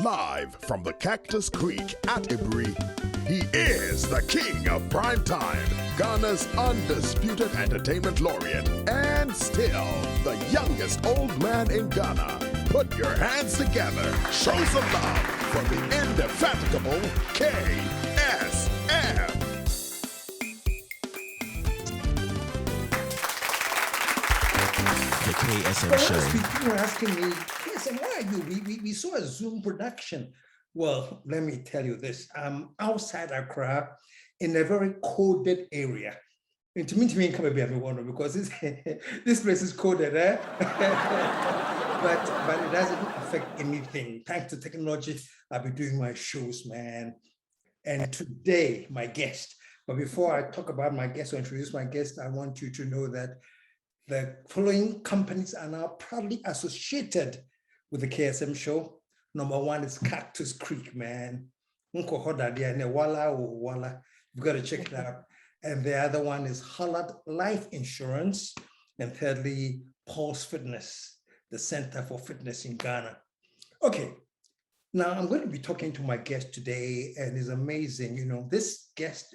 Live from the Cactus Creek at Ibri, he is the king of prime time, Ghana's undisputed entertainment laureate, and still the youngest old man in Ghana. Put your hands together, show some love for the indefatigable KSM. The KSM Show. People were asking me, KSM, why are you? We saw a Zoom production. Well, let me tell you this. I'm outside Accra in a very coded area. And to me, come a bit because this place is coded, eh? but it doesn't affect anything. Thanks to technology, I'll be doing my shows, man. And today, my guest. But before I talk about my guest or introduce my guest, I want you to know that the following companies are now proudly associated with the KSM Show. Number one is Cactus Creek, man. You've got to check it out. And the other one is Hollard Life Insurance. And thirdly, Pulse Fitness, the Center for Fitness in Ghana. Okay, now I'm going to be talking to my guest today, and it's amazing. You know, this guest,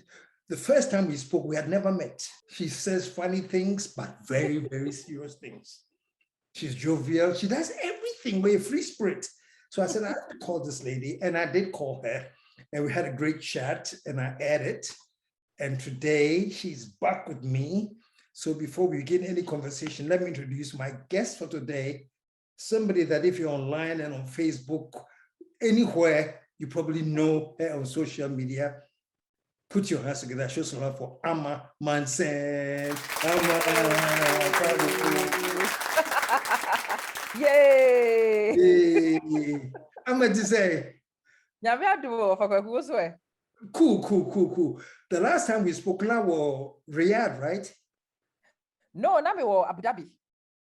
the first time we spoke, we had never met. She says funny things, but very, very serious things. She's jovial. She does everything with a free spirit. So I said, I have to call this lady, and I did call her, and we had a great chat, and I added, and today she's back with me. So before we begin any conversation, let me introduce my guest for today, somebody that if you're online and on Facebook, anywhere, you probably know her on social media. Put your hands together, show some love for Amma Manson. Amma, proud of you. Yay! Hey. Amma to say, cool. The last time we spoke, now was Riyadh, right? No, now we were Abu Dhabi.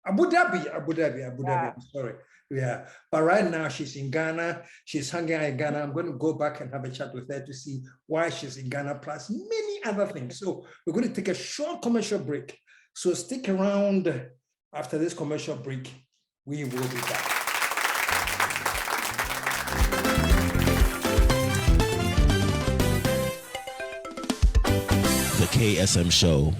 Abu Dhabi. I'm sorry. Yeah, but right now she's in Ghana. She's hanging out in Ghana. I'm going to go back and have a chat with her to see why she's in Ghana, plus many other things. So we're going to take a short commercial break. So stick around after this commercial break. We will be back. The KSM Show.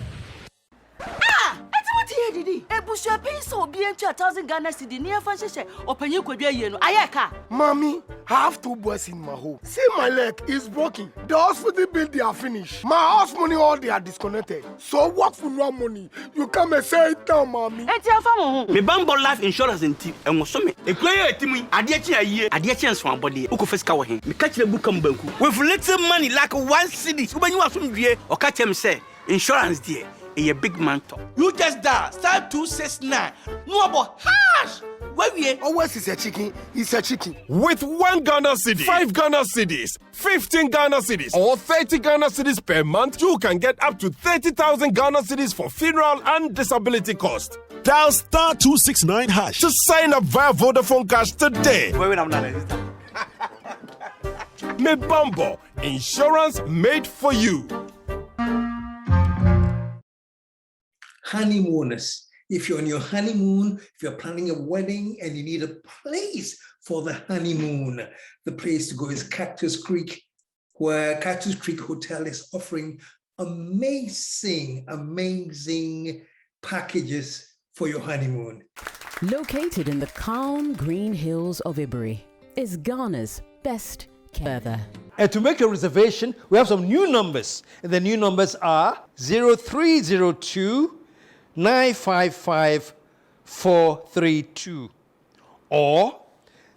Ebusha pay so be 1,000 Ghana cedi near Francis or Penny could be a year. Ayaka. Mommy, I have 2 boys in my home. See, my leg is broken. The hospital bill they are finished. My house money all they are disconnected. So work for no money. You come and say it down, mommy. And tell family. Me bambo life insurance and tip and was some. A player team, a dear year, a dear chance for body. Ukofeska him. Me catch the book banku. With little money like 1 cedi. So when you are some dear or catch him say insurance dear. A big man talk. You just dial *269. No about hash. Where we are? Always is a chicken. It's a chicken. With 1 Ghana cedi, 5 Ghana cedis, 15 Ghana cedis, or 30 Ghana cedis per month, you can get up to 30,000 Ghana cedis for funeral and disability cost. Dial *269# to sign up via Vodafone Cash today. Wait, I'm not this time. Mebambo, insurance made for you. Honeymooners. If you're on your honeymoon, if you're planning a wedding and you need a place for the honeymoon, the place to go is Cactus Creek, where Cactus Creek Hotel is offering amazing packages for your honeymoon. Located in the calm green hills of Ibri is Ghana's best weather. And to make your reservation, we have some new numbers. And the new numbers are 0302 955 432 or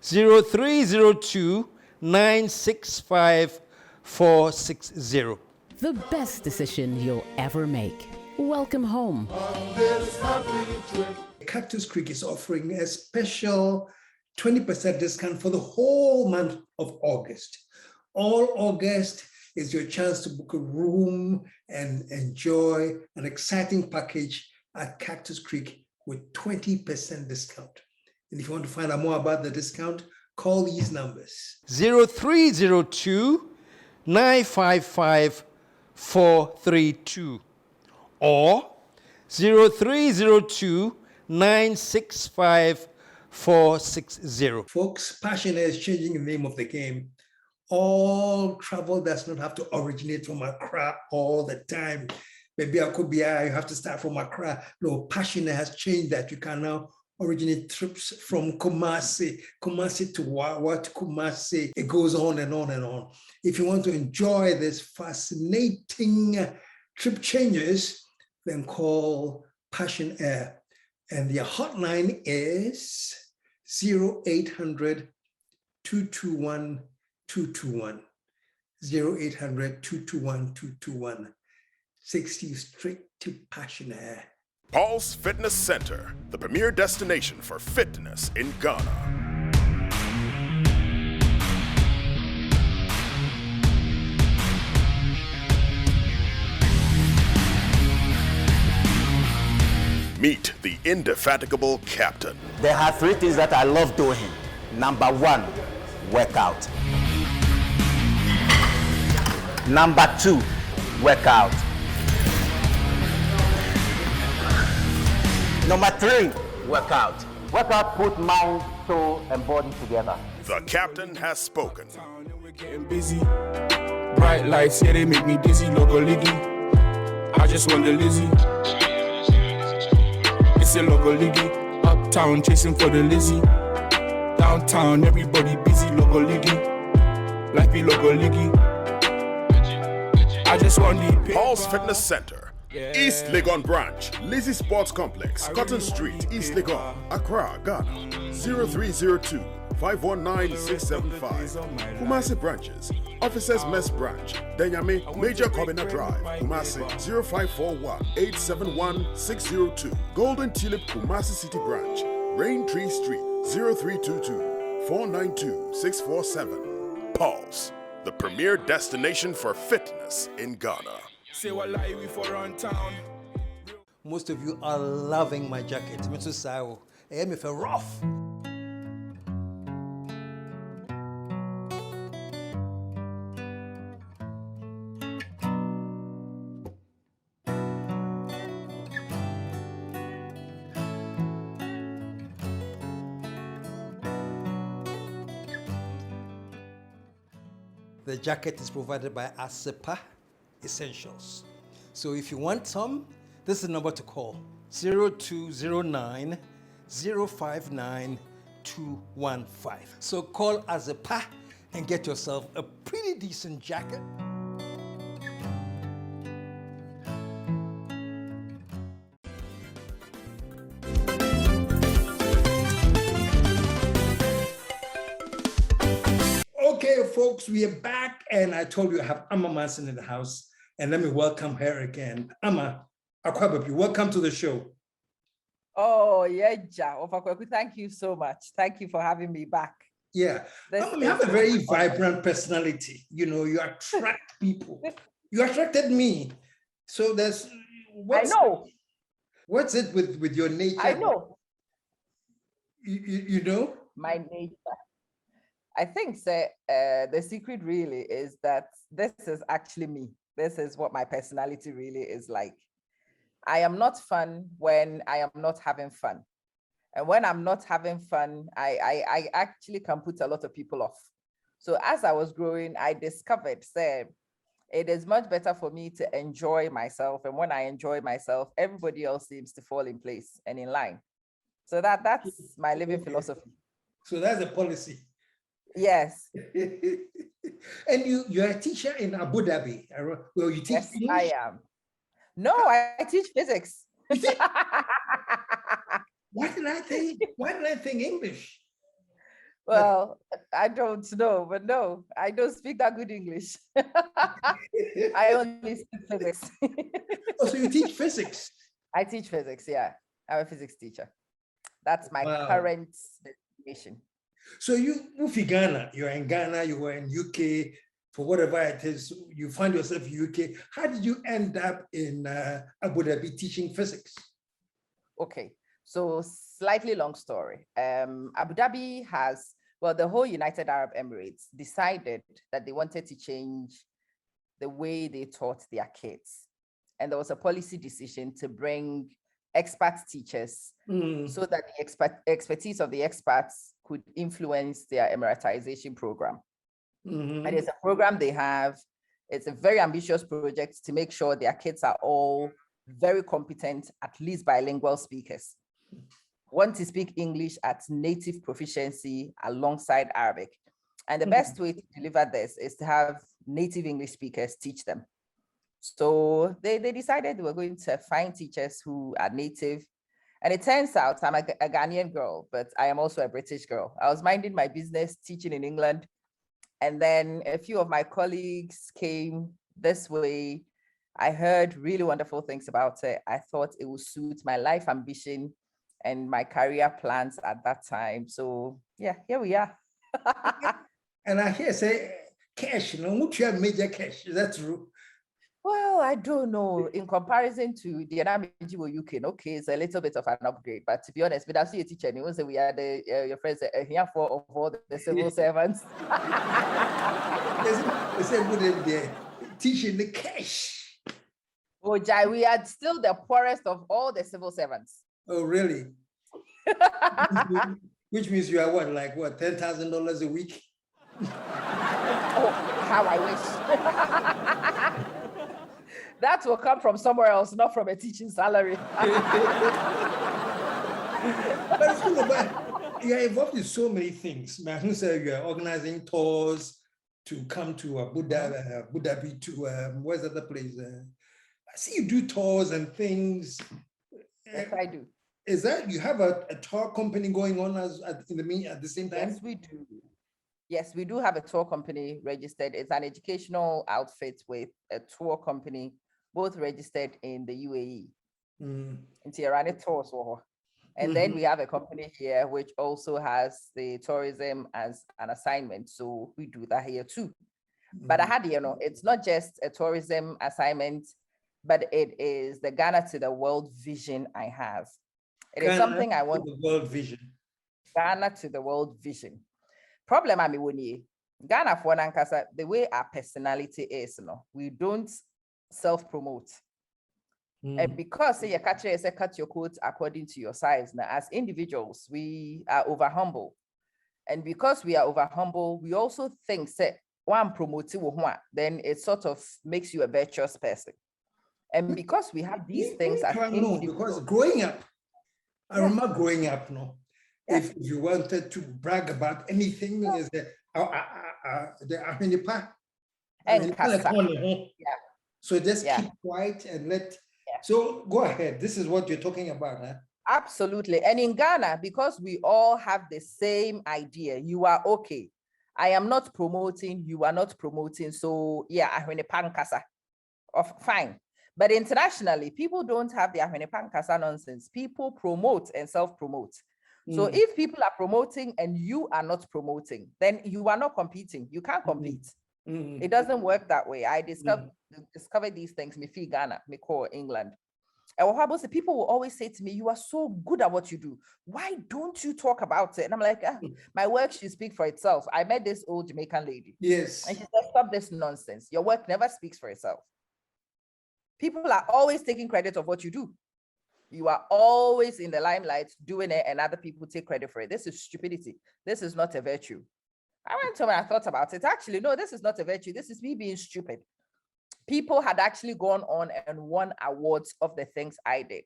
0302 965 460. The best decision you'll ever make. Welcome home. Cactus Creek is offering a special 20% discount for the whole month of August. All August is your chance to book a room and enjoy an exciting package at Cactus Creek with 20% discount. And if you want to find out more about the discount, call these numbers. 0302 955 432 or 0302 965 460. Folks, Passion Air is changing the name of the game. All travel does not have to originate from Accra all the time. Maybe I could be, you have to start from Accra. No, Passion Air has changed that. You can now originate trips from Kumasi to Wawa to Kumasi. It goes on and on and on. If you want to enjoy this fascinating trip changes, then call Passion Air. And their hotline is 0800 221 221. 0800 221 221. 60 straight to Passion Air. Paul's Fitness Center, the premier destination for fitness in Ghana. Meet the indefatigable captain. There are 3 things that I love doing. Number 1, workout. Number 2, workout. Number 3, workout. Workout put mind, soul, and body together. The captain has spoken. Getting busy. Bright lights, yeah, they make me dizzy. Logo liggy. I just want the Lizzie. It's a logo liggy. Uptown, chasing for the Lizzie. Downtown, everybody busy. Logo liggy. Life be logo liggy. I just want the Paul's Fitness Center. East Legon Branch, Lizzie Sports Complex, Cotton Street, East Legon, Accra, Ghana, 0302 519 675. Kumasi branches, Officers Mess Branch, Denyame, Major Kobina Drive, Kumasi, 0541 871 602. Golden Tulip Kumasi City Branch, Rain Tree Street, 0322 492 647. Pulse, the premier destination for fitness in Ghana. Say what lie we for on town. Most of you are loving my jacket. Mr. Sao, I am if rough. The jacket is provided by ASEPA Essentials. So if you want some, this is the number to call: 0209 059 215. So call ASEPA and get yourself a pretty decent jacket. Okay, folks, we are back, and I told you I have Amma Manson in the house, and let me welcome her again. Amma Akwabapi, welcome to the show. Oh, yeah, thank you so much. Thank you for having me back. Yeah, you have a very vibrant personality. You know, you attract people. You attracted me. So there's, I know. What's it with your nature? I know. You know? My nature. I think the secret really is that this is actually me. This is what my personality really is like. I am not fun when I am not having fun. And when I'm not having fun, I actually can put a lot of people off. So as I was growing, I discovered that it is much better for me to enjoy myself. And when I enjoy myself, everybody else seems to fall in place and in line. So that's my living philosophy. So that's the policy. Yes. And you're a teacher in Abu Dhabi. Well, you teach Yes, English? I am. No, I teach physics. Why did I think English? Well, I don't know, but no, I don't speak that good English. I only speak physics. Oh, so you teach physics? I teach physics, yeah. I'm a physics teacher. That's my current destination. So you moved to Ghana. You're in Ghana, you were in UK, for whatever it is, you find yourself in UK. How did you end up in Abu Dhabi teaching physics? Okay, so slightly long story. Abu Dhabi has, well, the whole United Arab Emirates decided that they wanted to change the way they taught their kids. And there was a policy decision to bring expat teachers so that the expertise of the expats could influence their Emiratization program. And it's a program they have. It's a very ambitious project to make sure their kids are all very competent, at least bilingual speakers. Want to speak English at native proficiency alongside Arabic. And the best way to deliver this is to have native English speakers teach them. So they decided they were going to find teachers who are native. And it turns out I'm a Ghanaian girl, but I am also a British girl. I was minding my business, teaching in England. And then a few of my colleagues came this way. I heard really wonderful things about it. I thought it would suit my life ambition and my career plans at that time. So yeah, here we are. And I hear say cash, you know, you have major cash. Is that true? Well, I don't know. In comparison to the Anamiji UK, okay, it's a little bit of an upgrade. But to be honest, with us, a teacher, and you won't say we are the your friends here for of all the civil servants. They say good there teaching the cash. Oh, Jai, we are still the poorest of all the civil servants. Oh, really? Which means you are what, like what, $10,000 a week? Oh, how I wish. That will come from somewhere else, not from a teaching salary. But you are involved in so many things. Who said you are organizing tours to come to Abu Dhabi to where's the other place? I see you do tours and things. Yes, I do. Is that you have a tour company going on at the same time? Yes, we do. Yes, we do have a tour company registered. It's an educational outfit with a tour company, both registered in the UAE. In Tirani Tours. And then we have a company here which also has the tourism as an assignment. So we do that here too. But I had, it's not just a tourism assignment, but it is the Ghana to the world vision I have. It is something I want. The world vision. Ghana to the world vision. Problem I mean, Ghana for Nankasa, the way our personality is, we don't self-promote. And because say you cut your coat according to your size. Now, as individuals, we are over humble. And because we are over humble, we also think say one promoting then it sort of makes you a virtuous person. And because we have these things as because growing up, I remember growing up, if you wanted to brag about anything, is the so just keep quiet and let. So go ahead. This is what you're talking about, huh? Absolutely. And in Ghana, because we all have the same idea, you are okay. I am not promoting, you are not promoting. So yeah, ahwene pankasa. Fine. But internationally, people don't have the ahwene pankasa nonsense. People promote and self-promote. So if people are promoting and you are not promoting, then you are not competing. You can't compete. It doesn't work that way. I discovered these things, me fee Ghana, me core England. And people will always say to me, you are so good at what you do. Why don't you talk about it? And I'm like, my work should speak for itself. I met this old Jamaican lady. Yes. And she said, stop this nonsense. Your work never speaks for itself. People are always taking credit of what you do. You are always in the limelight doing it and other people take credit for it. This is stupidity. This is not a virtue. I went home and I thought about it. Actually, no, this is not a virtue. This is me being stupid. People had actually gone on and won awards of the things I did.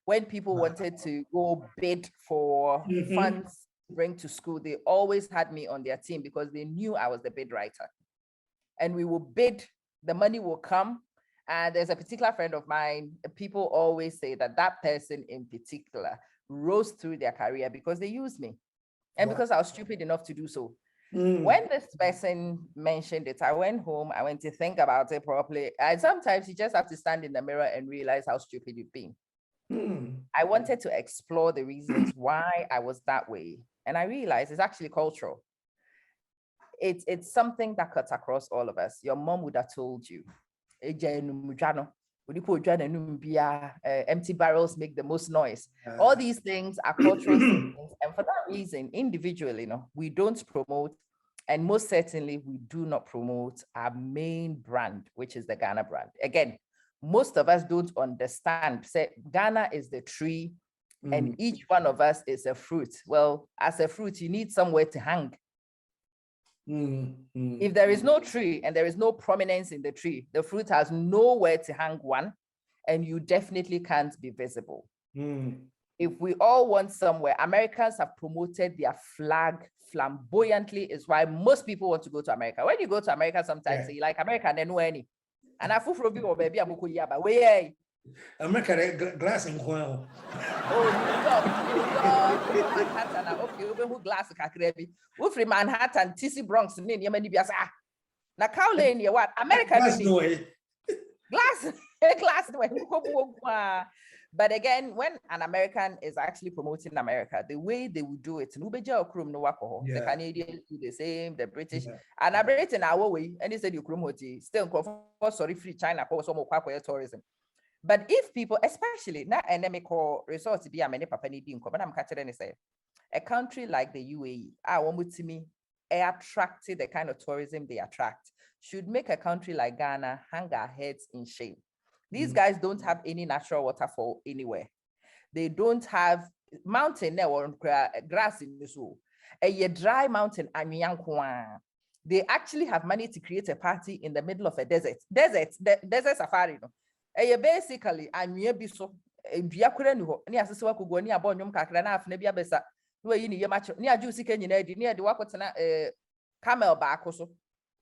When people wanted to go bid for funds to bring to school, they always had me on their team because they knew I was the bid writer. And we will bid, the money will come. And there's a particular friend of mine, people always say that that person in particular rose through their career because they used me. And because I was stupid enough to do so. When this person mentioned it, I went home, I went to think about it properly. And sometimes you just have to stand in the mirror and realize how stupid you've been. I wanted to explore the reasons why I was that way. And I realized it's actually cultural. It's something that cuts across all of us. Your mom would have told you, empty barrels make the most noise. All these things are cultural things. And for that reason, individually, we don't promote, and most certainly we do not promote our main brand, which is the Ghana brand. Again, most of us don't understand. Say Ghana is the tree, and each one of us is a fruit. Well, as a fruit, you need somewhere to hang. If there is no tree and there is no prominence in the tree, the fruit has nowhere to hang one, and you definitely can't be visible. If we all want somewhere, Americans have promoted their flag flamboyantly, is why most people want to go to America. When you go to America, sometimes you like America and then know any. And I feel for people, baby, I'm going to but where America glass in Guam. Oh, New York, Manhattan. Okay, we who glass kakrebi. We from Manhattan, TC Bronx, ni yemani biasa. Na Kaole ni what? America glass no way. Glass no way. But again, when an American is actually promoting America, the way they would do it, the Canadians do the same, the British, and I British in our way, and they said you still sorry free China for some tourism. But if people, especially not endemic or resource to be a many papa need but I'm catching any say a country like the UAE, I want to me attracted the kind of tourism they attract, should make a country like Ghana hang our heads in shame. These guys don't have any natural waterfall anywhere. They don't have mountain or grass in the zoo. A dry mountain and they actually have money to create a party in the middle of a desert. Desert safari. No? Basically, and be so near Siswaku, near Bonum Kakrana, Nebia Bessa, where you need much near Juicy Kenyan, near the Wakotana camel back also.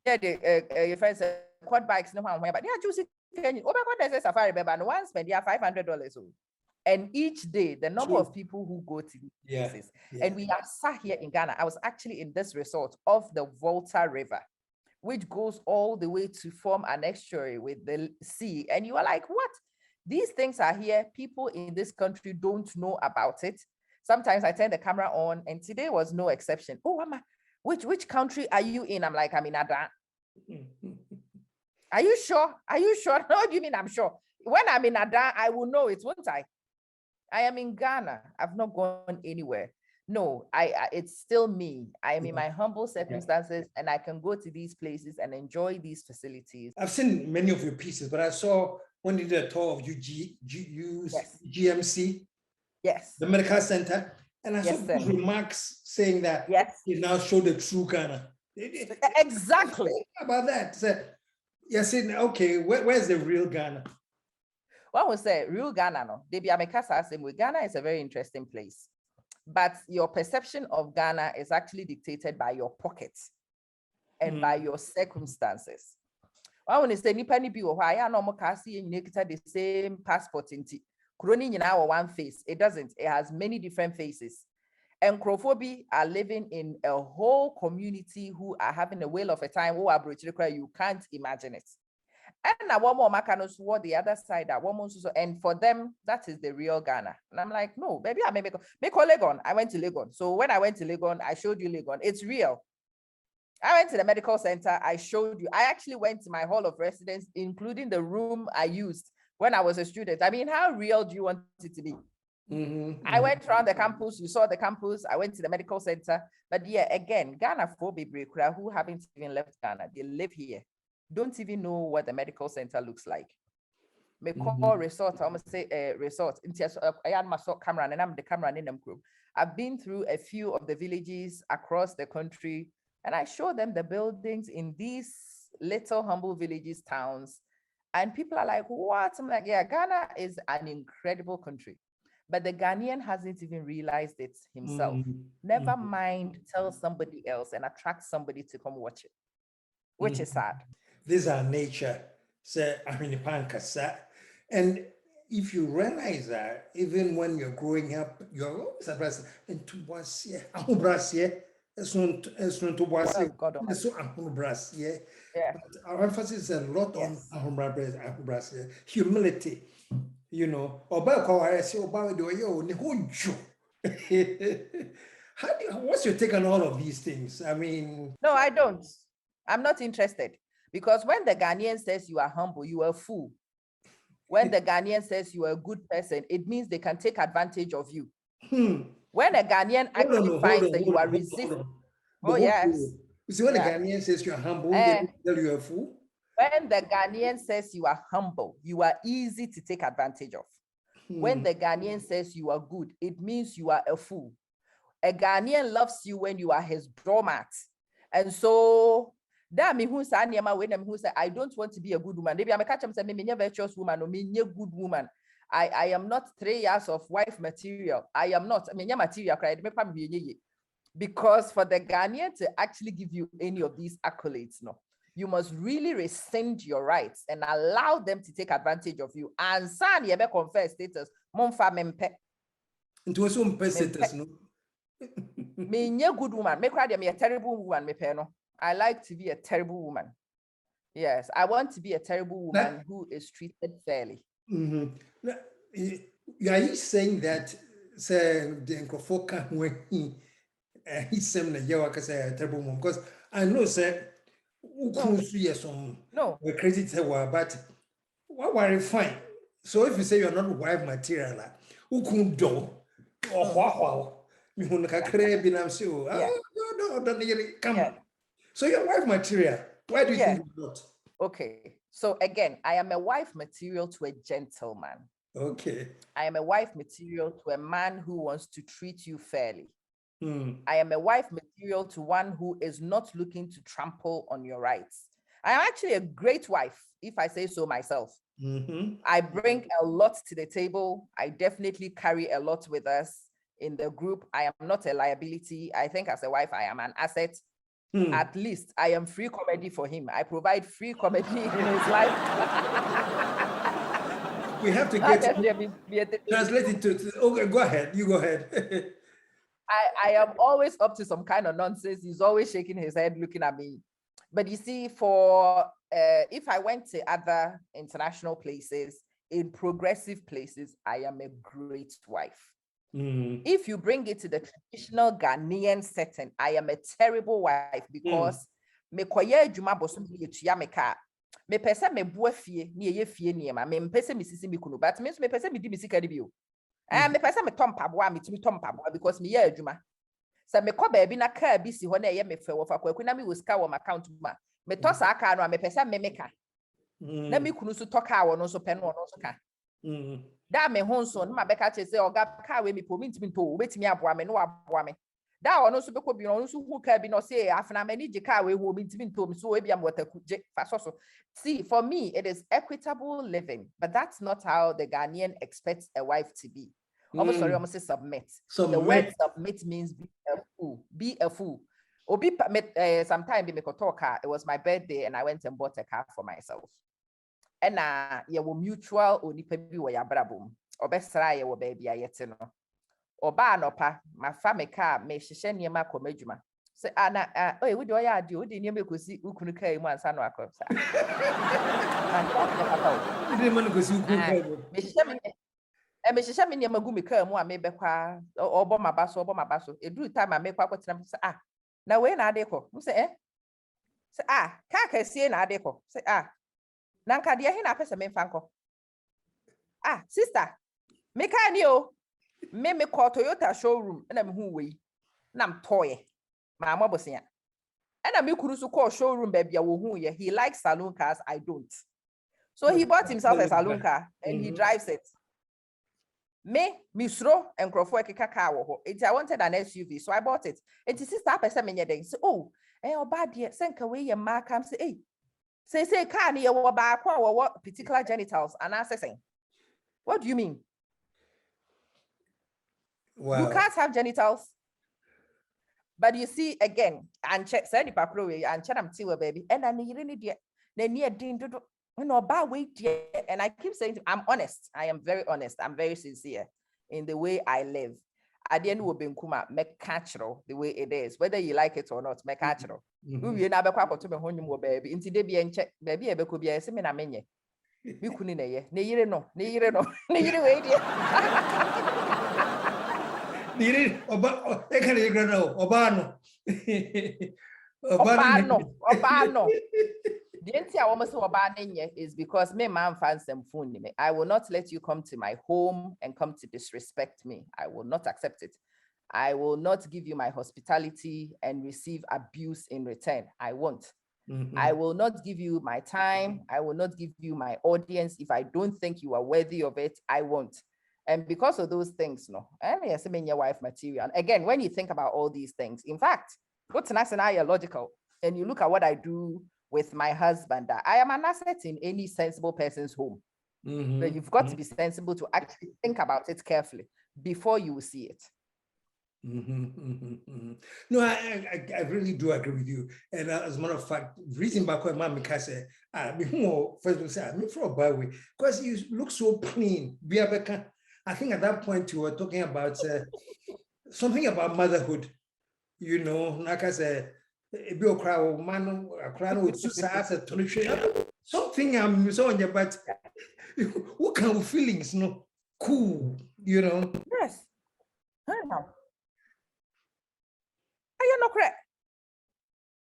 Yeah, the friends quad bikes no one, but near Juicy Kenyan, desert safari, baby, and once spend $500. And each day, the number of people who go to these places, and we are sat here in Ghana. I was actually in this resort of the Volta River, which goes all the way to form an estuary with the sea. And you are like, what? These things are here. People in this country don't know about it. Sometimes I turn the camera on, and today was no exception. Oh, Mama, which country are you in? I'm like, I'm in Ada. Are you sure? Are you sure? No, do you mean I'm sure? When I'm in Ada, I will know it, won't I? I am in Ghana. I've not gone anywhere. No, it's still me. I am in my humble circumstances, and I can go to these places and enjoy these facilities. I've seen many of your pieces, but I saw when you did a tour of GMC, the medical center, and I saw those remarks saying that you now show the true Ghana. Exactly. About that. So, you're saying, okay, where's the real Ghana? One would say real Ghana, no. Ghana is a very interesting place. But your perception of Ghana is actually dictated by your pockets and by your circumstances. I want to say, Nipa ni bi wo hwa ya no mo ka see the same passport inti. Kroni nyina wa one face. It doesn't. It has many different faces. And Krofobi are living in a whole community who are having a whale of a time. Who are you can't imagine it. And one more Makanos what the other side that woman and for them that is the real Ghana. And I'm like, no, baby, I make Legon. I went to Legon. So when I went to Legon, I showed you Legon. It's real. I went to the medical center. I showed you. I actually went to my hall of residence, including the room I used when I was a student. I mean, how real do you want it to be? I went around the campus. You saw the campus. I went to the medical center. But yeah, again, Ghana for people who haven't even left Ghana, they live here. Don't even know what the medical center looks like. Me call resort, I must say resort. I had my camera and I'm the camera in them group. I've been through a few of the villages across the country, and I show them the buildings in these little humble villages, towns, and people are like, what? I'm like, yeah, Ghana is an incredible country, but the Ghanaian hasn't even realized it himself. Never mind, tell somebody else and attract somebody to come watch it, which is sad. These are nature, say, and if you realize that, even when you're growing up, you're always surprised. And to was here, but our emphasis is a lot on humility, you know. What's your take on all of these things? I mean, no, I don't. I'm not interested. Because when the Ghanaian says you are humble, you are a fool. When the Ghanaian says you are a good person, it means they can take advantage of you. When a Ghanaian actually finds that you are resisting. Oh, yes. You see, when the Ghanaian says you're humble, they tell you a fool? When the Ghanaian says you are humble, you are easy to take advantage of. When the Ghanaian says you are good, it means you are a fool. A Ghanaian loves you when you are his doormat. And so that me who say I don't want to be a good woman. Maybe I'm a catch say me a virtuous woman or me a good woman. I am not 3 years of wife material. I am not material. Because for the Ghanaian to actually give you any of these accolades, no, you must really rescind your rights and allow them to take advantage of you. And son, you ever confess status. Monfa mempe. Into some status, no. Me a good woman. Me cry me a terrible woman. Me pay no. I like to be a terrible woman. Yes, I want to be a terrible woman who is treated fairly. Are you saying that say the Nkofoka when he's saying that you are a terrible woman? Because I know say no credit but what were fine. So if you say you're not wife material, who could do or wow. So you're wife material. Why do you think you're not? Okay. So again, I am a wife material to a gentleman. Okay. I am a wife material to a man who wants to treat you fairly. I am a wife material to one who is not looking to trample on your rights. I am actually a great wife, if I say so myself. I bring a lot to the table. I definitely carry a lot with us in the group. I am not a liability. I think as a wife, I am an asset. At least I am free comedy for him. I provide free comedy in his life. We have to translate it to okay, go ahead. You go ahead. I am always up to some kind of nonsense. He's always shaking his head, looking at me. But you see, for if I went to other international places, in progressive places, I am a great wife. If you bring it to the traditional Ghanaian setting, I am a terrible wife because me koye adwuma boso me etua me ka. Me pese me boa fie na ye fie niema. Me pese me sisi me kunu, but me so me pese me di me sika di bi o. Me pese me tom paboa, me timi tom paboa because me ye adwuma. So me ko baabi na ka bi si ho na ye me fe wo fa kwaku na me wo sika wo my account ma. Me to sa aka no me pese me meka. Na me kunu so to ka wo no so pe no no so ka. Da me honso no ma beka che say oga ka we me po mintimi to obetimi aboa me no aboa me. Da ono so beko bi no so hu ka bi no say afna mani je ka we hu mintimi to me so we bi am wataku je fa so. See, for me it is equitable living, but that's not how the Ghanaian expects a wife to be. Almost sorry, almost say submit. The word submit means be a fool. Be a fool. Obi sometime be me ko talk car. It was my birthday and I went and bought a car for myself. And ye wo mutual onipa bi wo ya brabom. Obesra ye wo baby ayete no. Oba anopa, ma fa me car me hihye niema komadwuma. Say ana we do ya ade o de niema ekosi ukunu kai mu ansa no akọ. Ide man ekosi ukunu kai mu. Me hihye me niema gu me car mu a me bekwa obo mabaso eduru time a me kwa kwetena say na we na ade kọ. Mo say say ka kasie na ade kọ. Say Nanka dia hina pese me mfanko. Sister, me ka ni o. Me call Toyota showroom na me hu we. Na m toye. Ma amabosia. Na me kuru so call showroom baby a wo hu ye. He likes saloon cars, I don't. So he bought himself a saloon car and he drives it. Me misro enkrofo ekeka car wo ho. I wanted an SUV, so I bought it. And sister pese me nyeden. So oba de senka we ye ma kam say Say can you what particular genitals and assessing? What do you mean? Wow. You can't have genitals. But you see again, and check send the and check them to baby. And I need and I keep saying I'm honest. I am very honest. I'm very sincere in the way I live. At the end will be natural the way it is, whether you like it or not, natural. We never quite to me home baby. Into the be check baby ebe could be a seminar menye. We couldn't ne yire no wait. Niri oba ekale grano obano. Obano. The entire almost is because me man fans them phone me. I will not let you come to my home and come to disrespect me. I will not accept it. I will not give you my hospitality and receive abuse in return. I won't. I will not give you my time. I will not give you my audience. If I don't think you are worthy of it, I won't. And because of those things, no, and yes, I mean your wife material. Again, when you think about all these things, in fact, what's nice and I are logical, and you look at what I do with my husband, that I am an asset in any sensible person's home. But you've got to be sensible to actually think about it carefully before you will see it. No, I really do agree with you. And as a matter of fact, reason back when Mama say, first of all, for a bad way, because you look so clean. I think at that point you were talking about something about motherhood. You know, like I said, something I'm so on your but what kind of feelings, no? Cool, you know? Yes. I know. You're not correct.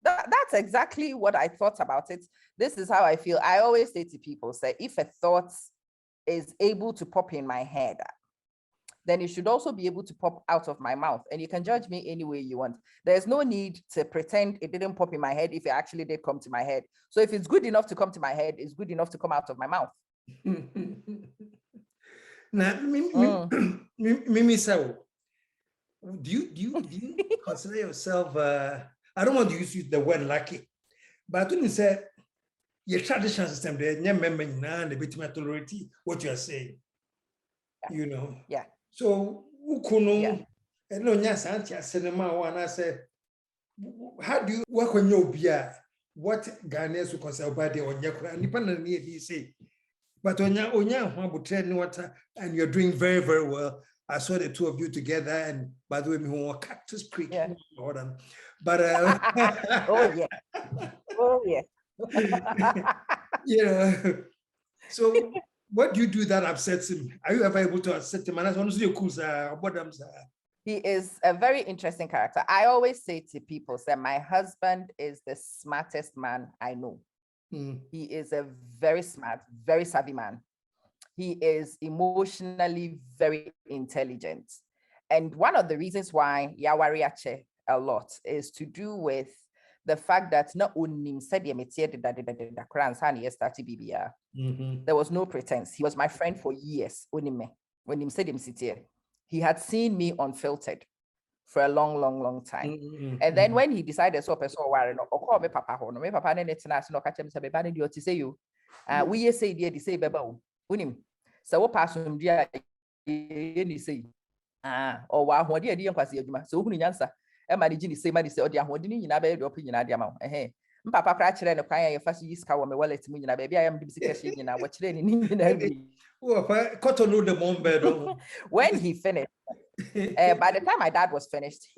That's exactly what I thought about it. This is how I feel. I always say to people, say, if a thought is able to pop in my head, then it should also be able to pop out of my mouth. And you can judge me any way you want. There's no need to pretend it didn't pop in my head if it actually did come to my head. So if it's good enough to come to my head, it's good enough to come out of my mouth. Now, Mimi, so do you consider yourself? I don't want to use the word lucky, but when you say your traditional system, there, you remember now the bit tolerate what you are saying. You know. Yeah. So ukono, and no nyasa cinema one. I say, how do you work on your beer? What Ghanaians will consider body on your independent he say. But on your water, and you're doing very, very well. I saw the two of you together, and by the way, we were Cactus Creek. Yeah. But oh yeah, oh yeah. You know, so what do you do that upsets him? Are you ever able to upset him? He is a very interesting character. I always say to people that my husband is the smartest man I know. He is a very smart, very savvy man. He is emotionally very intelligent. And one of the reasons why Yawariache a lot is to do with the fact that not only there was no pretense. He was my friend for years. He had seen me unfiltered for a long, long, long time. And then when he decided so person call me papa no me papa ne tenase no catch him say beba ne di oti say you we say dey say beba o unim so wo pass on dia ni say o wa ahode adi yankwase adwuma so hunu nyansa e ma ne gini say ma ne say odi ahode ni nyina be do pe nyina dia ma mpapa kra kire ne kwan ya fa so yiska wo me wallet mu nyina be bia am dim sika hye nyina wo kire ni nyina bi when he finished by the time my dad was finished,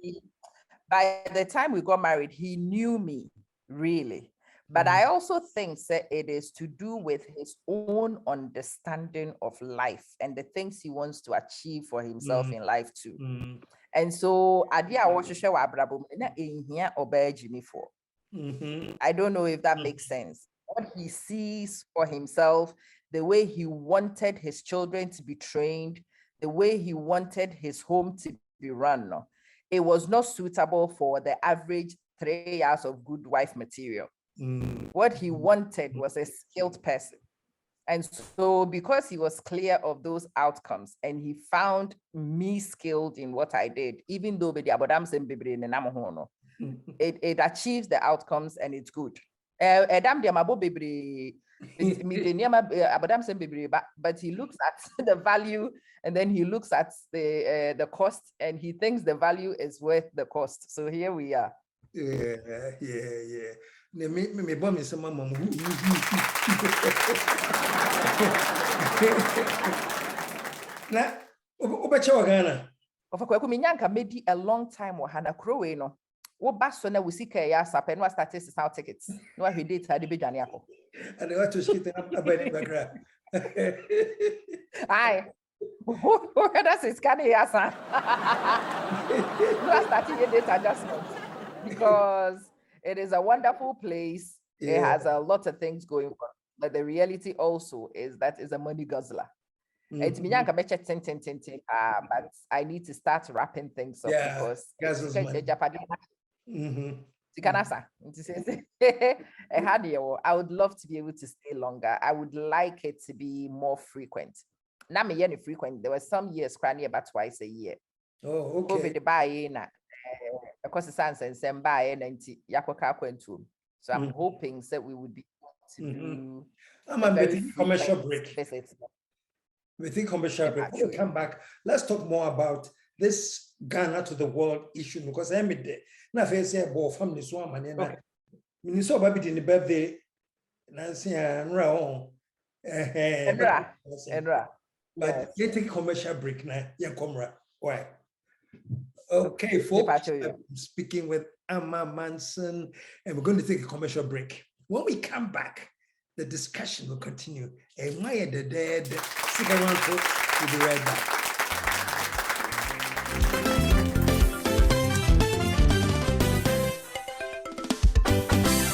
by the time we got married, he knew me really. But I also think that it is to do with his own understanding of life and the things he wants to achieve for himself in life too. And so I don't know if that makes sense. What he sees for himself, the way he wanted his children to be trained, the way he wanted his home to be run, it was not suitable for the average 3 years of good wife material. What he wanted was a skilled person. And so because he was clear of those outcomes and he found me skilled in what I did, even though it achieves the outcomes and it's good. But he looks at the value and then he looks at the cost and he thinks the value is worth the cost. So here we are. Yeah. Me bomb is some mama. Na obacha Ghana. Of course, Minyanka made a long time or Hana Crowe no. What basso na we see ya sap and what statistics now tickets. No, he did had the big Janiako. And they want to skip up about the background. Aye. That's his kind of yasa. You are starting your data adjustment because it is a wonderful place. Yeah. It has a lot of things going on. But the reality also is that it's a money guzzler. It's me, but I need to start wrapping things up because Japanese. I would love to be able to stay longer. I would like it to be more frequent. Now me frequent. There were some years crying about twice a year. Oh, okay. COVID buy na because the sans and send buy and so I'm hoping that we would be able to do I'm a commercial break. We think commercial break. When we come back, let's talk more about this Ghana to the world issue because I'm na face here bo family so amane na Minnesota baby in the birthday Nancy and Raon but you take a commercial break now. Yeah, comrade. Why? Okay, folks. I'm speaking with Amma Manson, and we're going to take a commercial break. When we come back, the discussion will continue. Am I the dead? Stick around, folks. We'll be right back.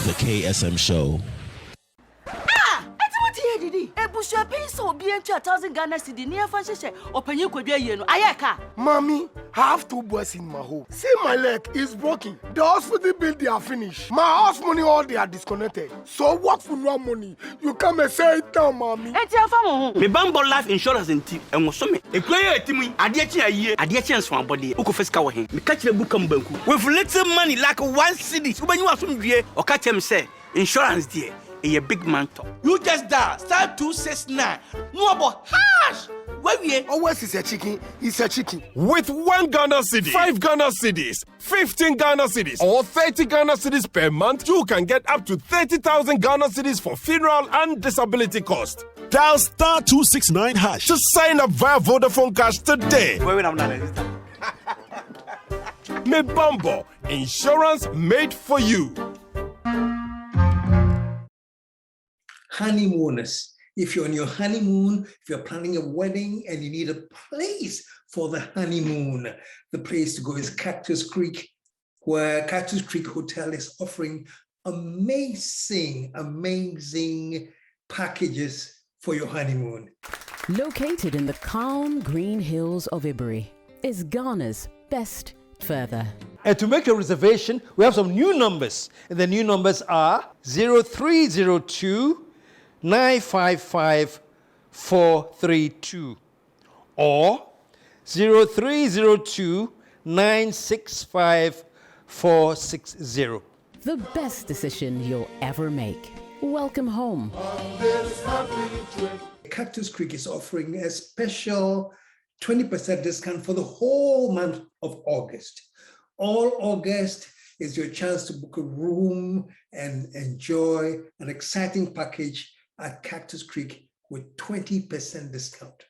The KSM Show. Ebusha pay so be 1,000 Ghana cedi near Francisco or Penny could be a year. Ayaka. Mommy, I have 2 boys in my home. See, my leg is broken. The hospital bill they are finished. My house money all they are disconnected. So what for no money? You come and say it down, mommy. And tell family. Me bambo life insurance and tip and was some. A player team, a dear year, a dear chance for body. Who could first cover him? Me catch the book come bank. With little money like 1 city. So when you are from here or catch him say insurance dear. A big man talk. You just dial *269. No about hash. Where we always is a chicken. It's a chicken. With 1 Ghana cedi, 5 Ghana cedis, 15 Ghana cedis, or 30 Ghana cedis per month, you can get up to 30,000 Ghana cedis for funeral and disability cost. Dial *269# to sign up via Vodafone Cash today. Me Bumbo, insurance made for you. Honeymooners. If you're on your honeymoon, if you're planning a wedding and you need a place for the honeymoon, the place to go is Cactus Creek, where Cactus Creek Hotel is offering amazing packages for your honeymoon. Located in the calm green hills of Ibury is Ghana's best further. And to make your reservation, we have some new numbers. And the new numbers are 0302 955 432 or 0302 965 460. The best decision you'll ever make. Welcome home. Cactus Creek is offering a special 20% discount for the whole month of August. All August is your chance to book a room and enjoy an exciting package at Cactus Creek with 20% discount.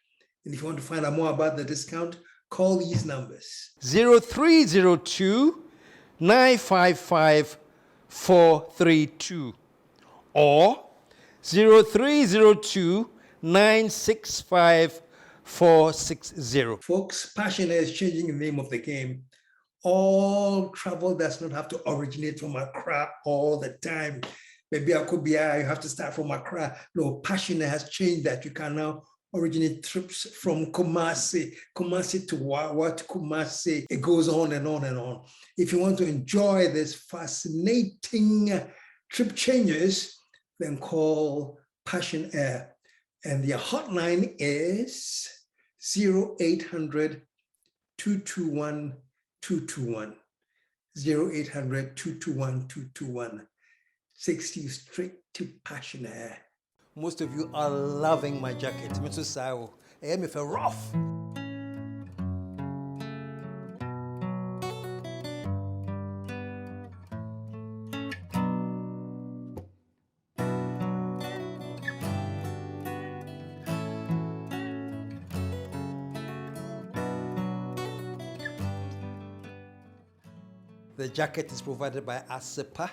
And if you want to find out more about the discount, call these numbers. 0302 955 432 or 0302 965 460. Folks, Passion is changing the name of the game. All travel does not have to originate from Accra all the time. Maybe I could be, you have to start from Accra. No, Passion has changed that. You can now originate trips from Kumasi to Wawa to Kumasi. It goes on and on and on. If you want to enjoy this fascinating trip changes, then call Passion Air. And their hotline is 0800 221 221. 0800 221 221. 60 straight to Passion Air. Most of you are loving my jacket. Mr. Sao, I am if a rough. The jacket is provided by KSM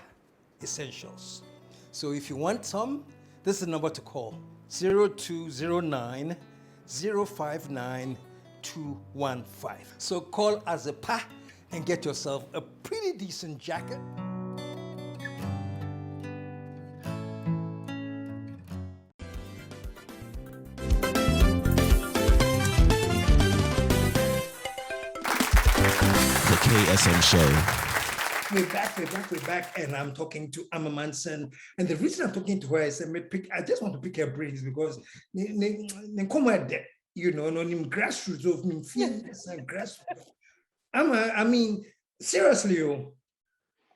Essentials. So if you want some, this is the number to call, 0209 059 215. So call KSM and get yourself a pretty decent jacket. The KSM Show. we're back, and I'm talking to Amma Manson. And the reason I'm talking to her is I just want to pick her brains because you know, no grassroots of me feelings and grassroots. I mean, seriously,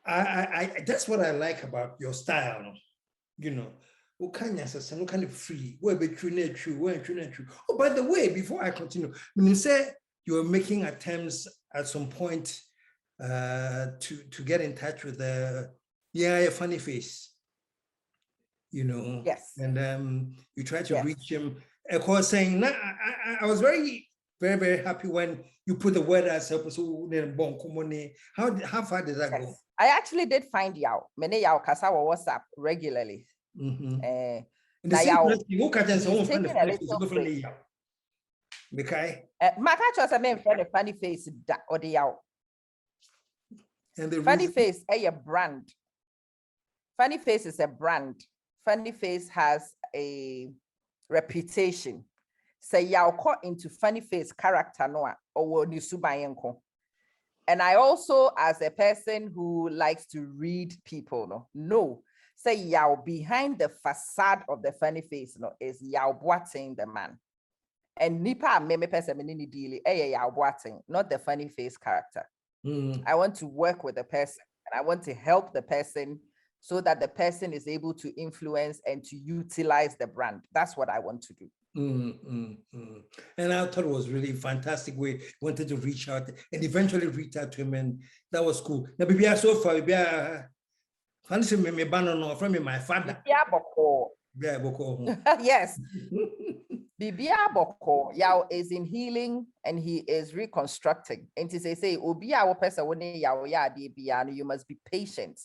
I that's what I like about your style, you know. What kind of free? Where be true? Oh, by the way, before I continue, when you say you were making attempts at some point to get in touch with a funny face, you know. Yes. And you tried to reach him. Of course, saying, I was very, very, very happy when you put the word as so how far did that go? I actually did find Yao. Many Yao Kasawa WhatsApp regularly. Now Yao, you catch and so my catch a man for the funny face or the Yao. And the funny face, a brand. Funny face is a brand. Funny face has a reputation. Say Yao caught into funny face character noa or Nisubayenko. And I also, as a person who likes to read people, no, say Yao behind the facade of the funny face, is Yao Boateng the man. And Nipa meme person minini dealy, Yao Boateng, not the funny face character. I want to work with the person and I want to help the person so that the person is able to influence and to utilize the brand. That's what I want to do. And I thought it was really fantastic way. Wanted to reach out and eventually reach out to him, and that was cool. Now, baby, so far, from my father. Yes. Bibia Boko Yao is in healing and he is reconstructing. And to say, Obia person you must be patient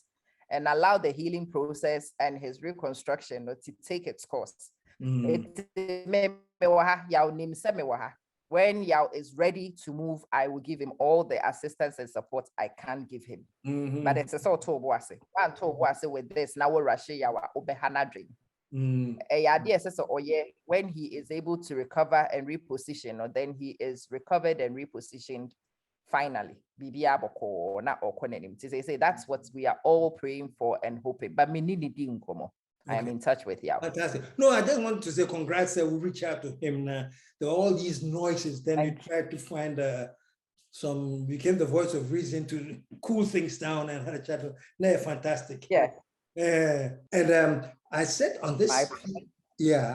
and allow the healing process and his reconstruction to take its course. When Yao is ready to move, I will give him all the assistance and support I can give him. But it's a sort of with this now we're rushing our Obehana dream. When he is able to recover and reposition, or then he is recovered and repositioned finally. Say that's what we are all praying for and hoping. But I am in touch with you. Fantastic. No, I just want to say congrats. We'll reach out to him now. There are all these noises. Then we tried to find became the voice of reason to cool things down and had a chat. No, fantastic. Yeah. And I said on this, I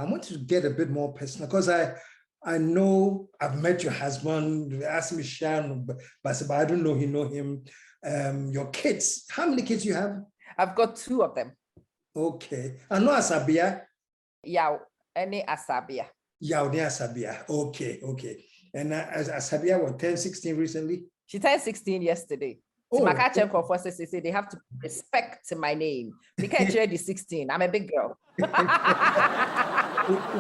want to get a bit more personal because I know I've met your husband. Ask me, Shan, but I don't know you know him. Your kids, how many kids you have? I've got 2 of them. Okay. I know Asabia. Yao, any Asabia. Yao, ne Asabia. Okay. And Asabia was 16 recently? She turned 16 yesterday. Say they have to respect my name. We can't share the 16. I'm a big girl. Who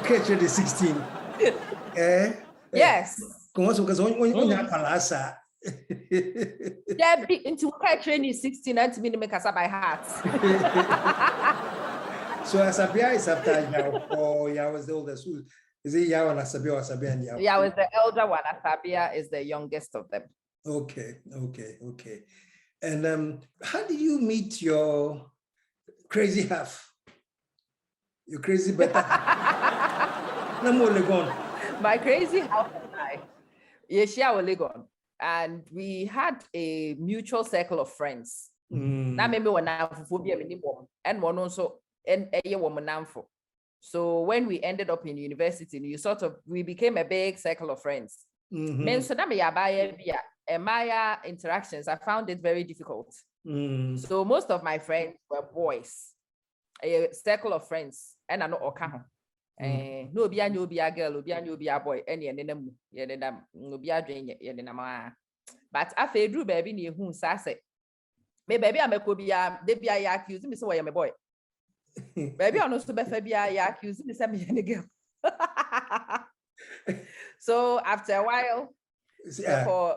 can't share the 16? Yes. Yeah, into can't train 16 and to me to make us by heart. So Asabia is after Yao, or Yao was the oldest. Is it Yao and Asabia or Asabia and Yao? Yao is the elder one. Asabia is the youngest of them. Okay. And how did you meet your crazy half? Your crazy better. My crazy half and I, Yeshia Olegon, and we had a mutual circle of friends. Now maybe one and one also and a woman. So when we ended up in university, we became a big circle of friends. Maya interactions, I found it very difficult. So most of my friends were boys, a circle of friends, and I know Okaho. No be a girl, no be a boy, any no be a drain. But after Drew baby near whom sassy. Maybe I'm a cobia, they be accusing me, so I am a boy. Baby, I'm not so bad, be accusing me, some girl. So after a while,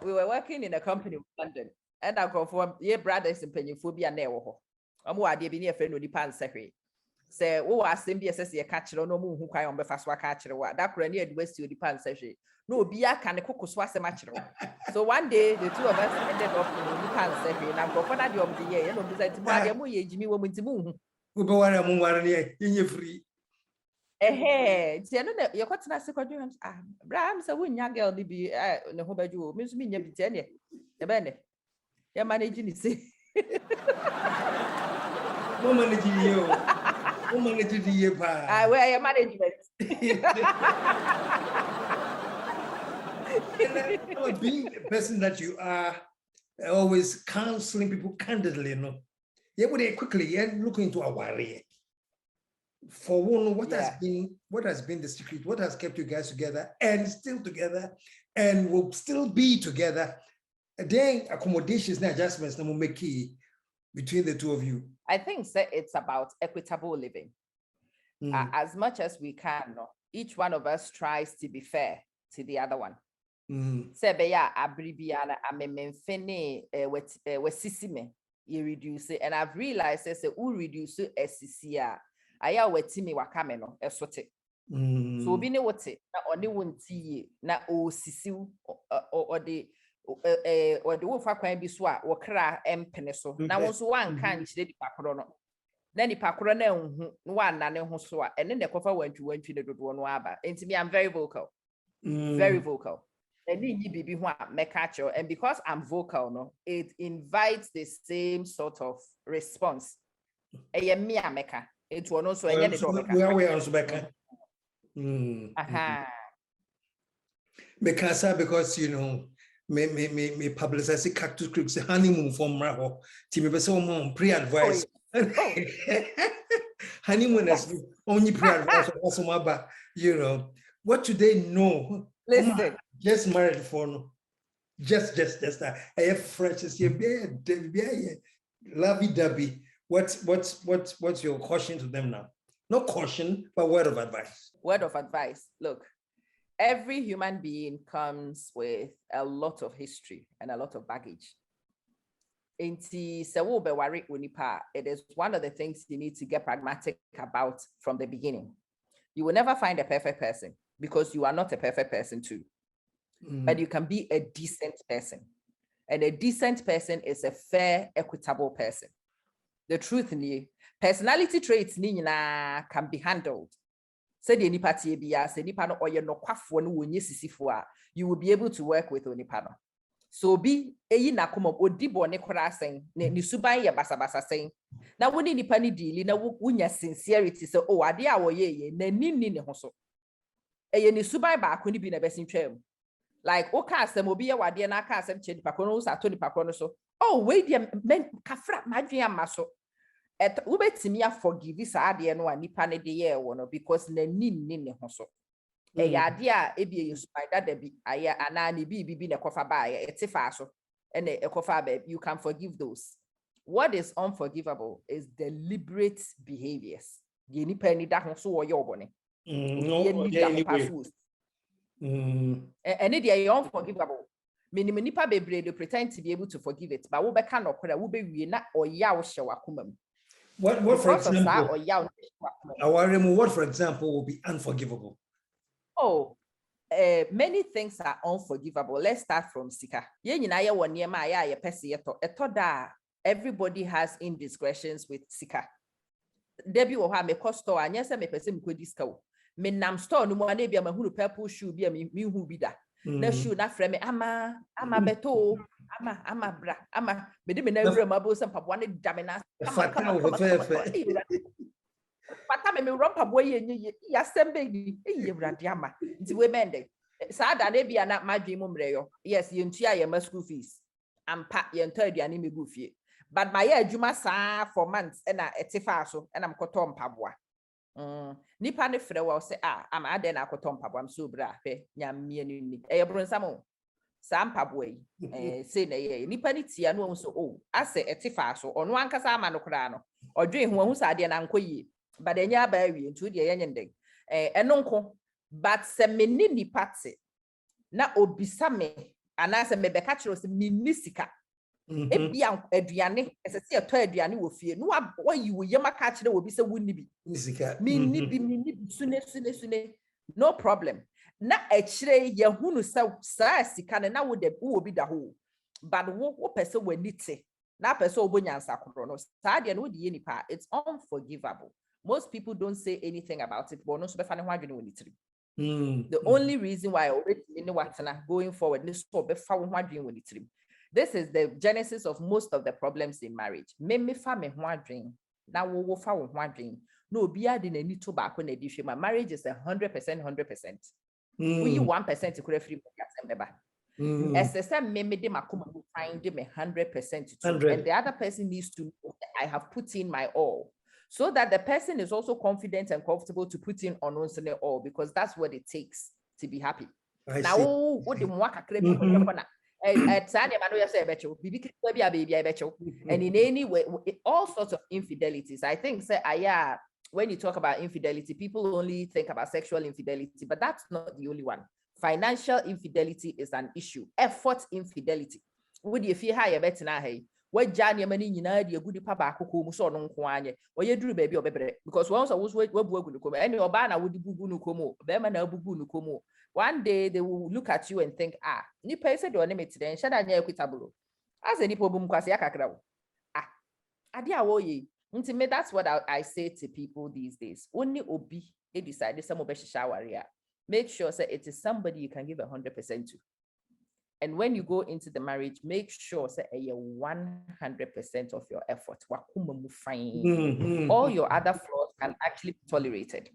we were working in a company in London, and I go for brothers and penny phobia never. I'm what they be near friend with the pan secretary. Say, oh, I send be a catcher no moon who cry on the fast catcher. That cranny at West you depend session. No, be a can cook was a match. So one day the two of us ended up in the pan session and I'm going for that job the year, and besides, Jimmy woman to moon. We go on a moon in your free. Eh, you're quite nice to do. Bram, so when young girl be no hope you, Miss Minya be 10 years. The Bennett. You're managing it. Woman, you. I wear your management. Being the person that you are, always counseling people candidly, no. You would quickly look into a worry. For one, what has been the secret? What has kept you guys together and still together and will still be together? Then accommodations and adjustments that will make key between the two of you. I think it's about equitable living. As much as we can, each one of us tries to be fair to the other one. Sebeya abribiana amemfene wesisime you reduce it, and I've realized say we reduce it SCCA. Aya wetimi wakame no esote. So obi ne wote na oni wonti na o sisiu or the wo fa kwan bi so a wo kra empene so na won so wan kan chire di pakoro no na ni pakoro na enhu no wan na ne ho so a ene ne kofa wantwi ne dodo no aba enti me I'm very vocal. Very vocal. And because I'm vocal, no, it invites the same sort of response. It will also because you know, me publicize Cactus Creek's honeymoon from Raho. Timmy so pre-advice. Honeymoon is only pre-advice also my you know. What do they know? Listen. Just married for no. Just that. I have French lovey-dovey. What's your caution to them now? Not caution, but word of advice. Word of advice. Look, every human being comes with a lot of history and a lot of baggage. It is one of the things you need to get pragmatic about from the beginning. You will never find a perfect person because you are not a perfect person too. But you can be a decent person. And a decent person is a fair, equitable person. The truth in you, personality traits can be handled. You will be able to work with onipano. So be a nakuma odibo ne koraseng ne suban ya basa saying. Now when ni pani deal na wunya sincerity so oh adia wo ye na nini ne hoso. E ni suban ba akoni bi na besin twam. Like okay asem obi ya wade na aka asem che nipa kono so ato nipa kono so oh we dia men kafra madwen amaso et ubetimi ya forgive sa ade no nipa ne de ye wo no because na nini ne hoso. E ya ade a e bi spider da bi aya ana ne bi na kofa ba ya etifa so and e kofa ba you can forgive those. What is unforgivable is deliberate behaviors. Ye nipa ni da ho so wo ye obone. And it unforgivable. Minimum nipa bebre they pretend to be able to forgive it, but we can not we be na or yaw shawakumam. What for example will be unforgivable? Oh, many things are unforgivable. Let's start from Sika. Everybody has indiscretions with Sika. Debbie will have a cost store and yes, I may person could disco. Menam store no one be a mahulu purple shoe be a me who be that. No shoe not frame ama beto ama bra ama me me never my boss and papa one damina. Pata me rumpa boy ya sembe ye radiama. Nti we mende. Saa da na bia na madwe mu mreyo. Yes, ye ntua ye ma school fees. Ampa ye ntua aduane me go fie. But my adwuma saa for months and na etifa so and am koto mpaboa. Nipa ne frɛ wa say am ade na akoto mpaboa am so bra hwɛ nyamie ni e bronsamo saa mpaboa yi say na ye nipa ne tia no so oh ase etifa so ono ankasa ama no kra no odwe hu sa ade na nkoyi but enya ba awie ntu de ye nyende eno nko but se me ni nipa te na obisa me ana se me beka kyerɛ se me nisika Ebia aduane esese eto aduane wo fie no wa yi wo yema ka kire wo bi se wonni bi mi ni bi sune no problem na ekire ye hunu sa sika na wo de wo bi da ho but wo pese wanite na pese obonyansa koro no sa de no wo de nipa it's unforgivable. Most people don't say anything about it but no so be fa ne ho adwene woni tiri. The only reason why I already in watana going forward this be fa ho adwene woni tiri. This is the genesis of most of the problems in marriage. Me fa me ho adwen na wo fa wo ho adwen no obi ade na ni to ba ko na di hwe ma marriage is 100%. We 1% kura free asem beba. SSM me de makoma find me 100% too. And the other person needs to know that I have put in my all so that the person is also confident and comfortable to put in on all because that's what it takes to be happy. Now what the mwaka krebe and in any way, all sorts of infidelities. I think when you talk about infidelity, people only think about sexual infidelity, but that's not the only one. Financial infidelity is an issue. Effort infidelity. Would you feel higher better now? Hey, what Johnny money you know the good papa who so no kwanye or you drew baby or bebre because once I was what would come any obana would bubu no como, Bema no bubu no como. One day they will look at you and think, ni pese do name today and shada nya equitable. As any problem kwasi akakra. Adia wo ye. Intimate, that's what I say to people these days. Only obi they decide some of shawaria. Make sure that it is somebody you can give 100% to. And when you go into the marriage, make sure that you 100% of your effort. All your other flaws can actually be tolerated.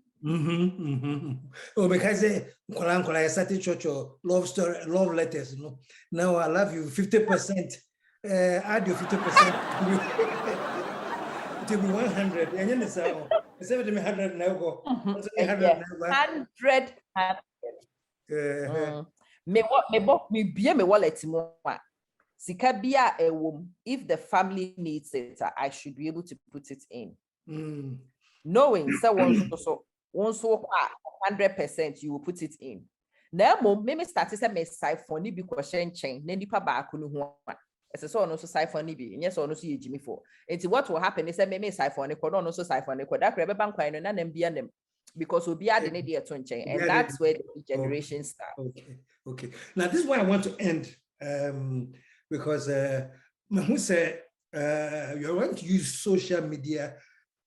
Oh, because I started church love story, love letters. You know, now I love you 50%. Add your 50%. It will be 100. And then it's 700 now go. 100. Me be me wallet mo. Sika bia if the family needs it, I should be able to put it in. Knowing so once 100% you will put it in. Now me start to say me siphon bi question chain na nipa ba ko no ho. Ese so no so siphon bi yes so no so ye jimi for. Enti what will happen is me siphon ko no so siphon ko da kra be ban kwan no na nam bia nam because obi ade ne de eto nchen and that's where the generation start. Okay. Now this is where I want to end because who said you're going to use social media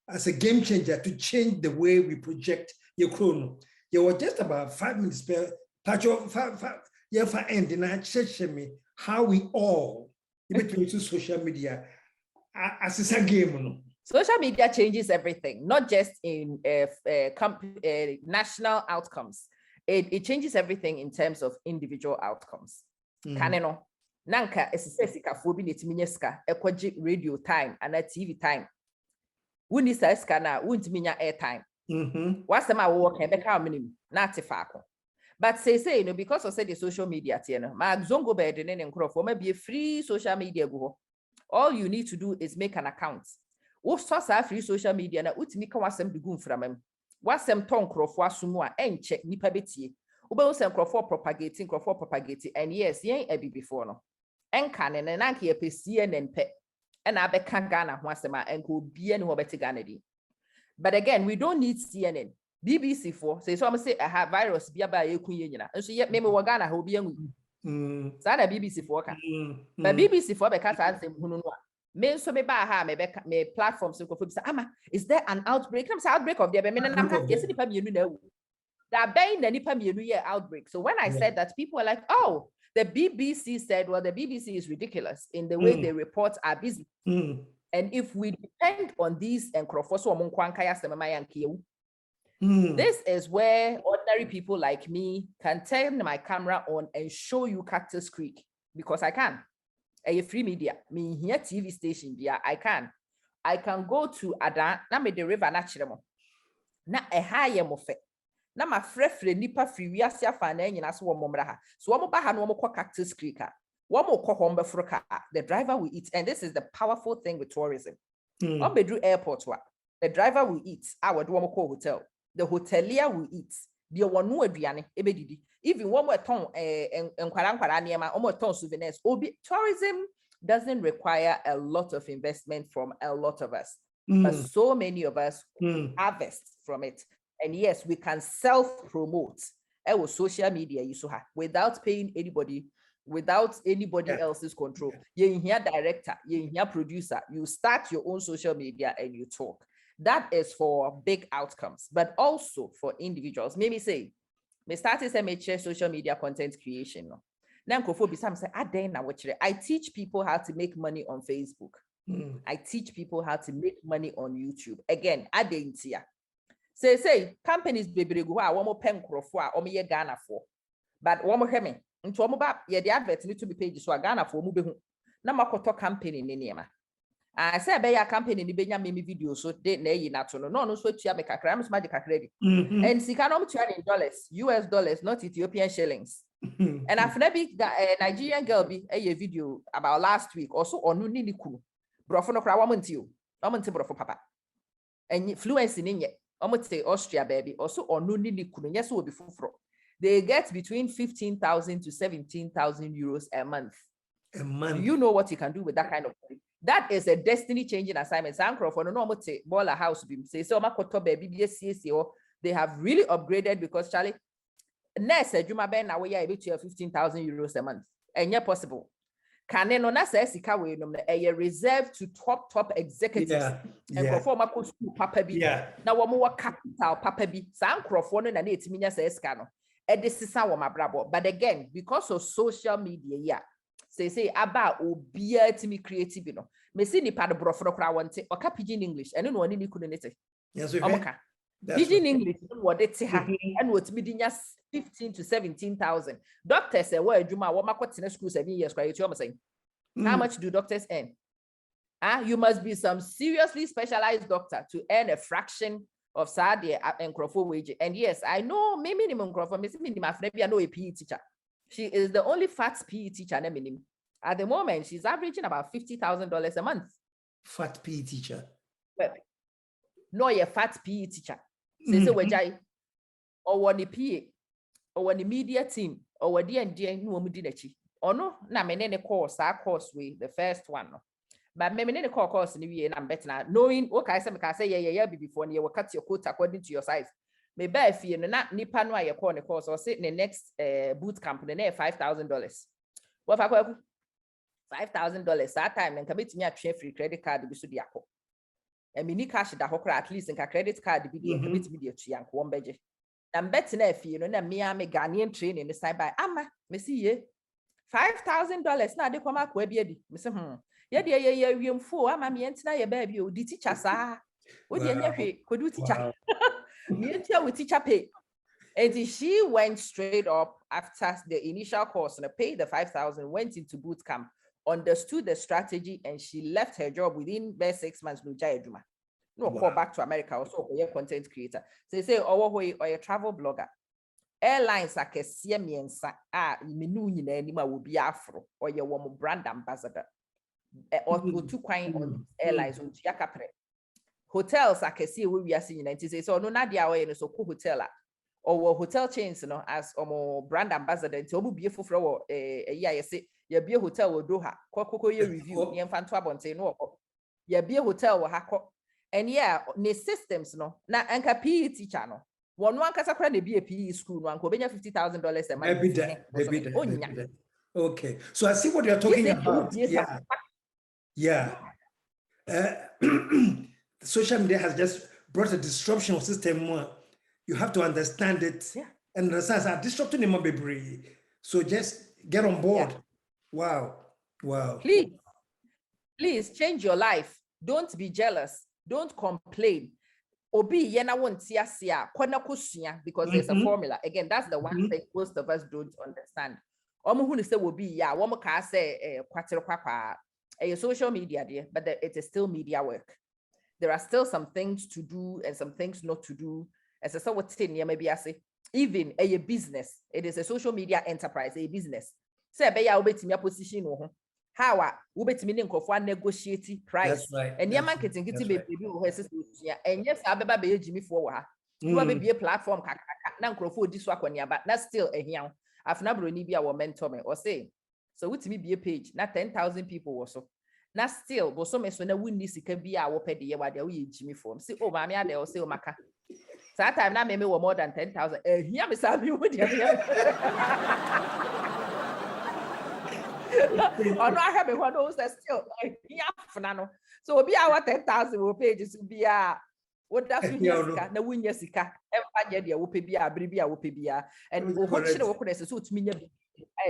as a game changer to change the way we project your chrono. You were just about 5 minutes per end in a me how we all between social media as a game. Social media changes everything, not just in national outcomes. It changes everything in terms of individual outcomes. Kaneno, nanka esesika fobi netiminya ska ekwaji radio time and TV time. Wuni sa ska na wuntiminya airtime. What's the ma work and beka minim na tifako. But say because of the social media tieno, ma zongo bed in nkrofo ma be free social media go. All you need to do is make an account. Wo source free social media na utimi ka wasem de gun framam. Wasem ton krofo asumu a enche nipa betie. Ube usem krofo propagating and yes, yen ebi before no. Enka ne nanka ye pe CNN pe. And abeka Ghana ho asema enko bie ne ho beti Ghana di. But again, we don't need CNN. BBC for say so I'm say I have virus bia ba ye kunye nyina. Nso ye me wo Ghana ha obi anwu. Sa na BBC for ka. But BBC for be ka sa ansem hunu no. Me so me ba ha me platforms ko for ama is there an outbreak? I'm say outbreak of the be me na ka yes nipa mienu na wu. That be na nipa mienu ye outbreak. So when I said that, people were like, "Oh, the BBC said, well, the BBC is ridiculous in the way they report our business." And if we depend on these and this is where ordinary people like me can turn my camera on and show you Cactus Creek because I can. A free media, me here TV station, yeah, I can go to Ada, na me the river naturally. Na a higher mofe. Na ma frefre nipa free we asia fa na nyina so wo momra ha. So wo ba ha no wo Cactus Creek. The driver will eat, and this is the powerful thing with tourism. On Bedru Airport, the driver will eat. Our hotel. The hotelier will eat. The one who ebedidi. Even one more ton and souvenirs. Tourism doesn't require a lot of investment from a lot of us, but so many of us harvest from it. And yes, we can self-promote with social media without paying anybody, without anybody else's control. You're here director, you're here producer, you start your own social media and you talk. That is for big outcomes, but also for individuals. Maybe say, me started some social media content creation. I teach people how to make money on Facebook. I teach people how to make money on YouTube. Again, I didn't see. Say companies baby go one more pen for or me Ghana for. But one more hemi. Into one the advert need to be paid so Ghana for move. Na makoto company ni niema. I say be ya company ni benya me video so de na yi nato no so tua me kakra am so magic credit. And sika no tua in dollars, US dollars, not Ethiopian shillings. And I've never Nigerian girl be a video about last week also on ni kunu. Brofo no kra wamonti brofo papa. And fluency ni nye. Say Austria baby also on ni kunu. Yes, will be fufro. They get between 15,000 to 17,000 euros a month. A month. You know what you can do with that kind of money. That is a destiny changing assignment. For no ball a house say so baby they have really upgraded because Charlie nurse Juma Ben now we are able to have 15,000 euros a month. And yet possible. Can no na say sika we no a reserved to top executives and perform a school papa bi. Now we capital papa bi. San crofo no na na etiminya say sika no. E de sisa wo mabrabo. But again, because of social media, say about obia timi creative no. Me see ni pa de brofo no kra wonte o ka pidgin English and no ni kunu nete. Yes, we pidgin English what they ha and what me dinya 15 to 17,000. Doctors say where Juma wo makotene school 7 years kwa you saying. How much do doctors earn? You must be some seriously specialized doctor to earn a fraction of Sadia and Crawford wage. And yes, I know me minimum Crawford, Miss Minima, I know a PE teacher. She is the only fat PE teacher. At the moment, she's averaging about $50,000 a month. Fat PE teacher. No, you're fat PE teacher. Say wajai or one PA or one media team or what D&D no mudinachi. Or no, na menene course, our course we the first one. But menene course in the year and better now. Knowing what I say, yeah, before you will cut your coat according to your size. Maybe if you not nipa no your corner course or sit in the next boot camp in the $5,000. What if I go $5,000 that time and commit me a train free credit card to be so diako. And mini cash that hokra at least and credit card be the commit me to yank one budget. And better if you know me Ghanaian train in the side by ama me see ye $5,000 now they come up where be me yeah we am ama me entina your baby o di teacher sa what the any could do teacher me with teacher pay. And she went straight up after the initial course and paid the 5,000, went into boot camp, understood the strategy, and she left her job within 6 months. No, call back to America also a content creator. So they say, or a travel blogger. Airlines are miensa minunima will be afro or your woman brand ambassador. Or two kind on airlines on Yakapre. Hotels are we are seeing and say so no nadia way so cool hotel or hotel chains as brand ambassador to be for a year say your beer hotel will do her cocoa review the infant say no your beer hotel will hack and the systems na anka PE teacher no one kasa kra na be a PE school no anko benya $50,000 a month. Okay, so I see what you're talking about. Social media has just brought a disruption of system. You have to understand it and understand it's disrupting the baby. So just get on board. Wow. Please change your life. Don't be jealous. Don't complain. Obi yena won't because there's a formula. Again, that's the one thing most of us don't understand. Social media, dear, but it is still media work. There are still some things to do and some things not to do. As I saw what maybe I say, even a business, it is a social media enterprise, a business. Say, be ya ubeti me position how ubeti me nkofo negotiate price. And your marketing kiti baby and yes, abeba be Jimmy for ha. You be a platform na nkofo di so akonia but that's still a here. Afna bro ni bia wo mentor me or say So with me be a page, not 10,000 people or so. Now still, but some so now we need to be our pay the year what they Jimmy form. See, oh, mammy, they will say, oh, Maka. So that time now, maybe we're more than 10,000. Here, Miss Abby, with you. Or not having one of those that still, yeah, for now. So be our 10,000 pages be a. What does we na win yesika every year will be a bribia will be a and what should work as a suit me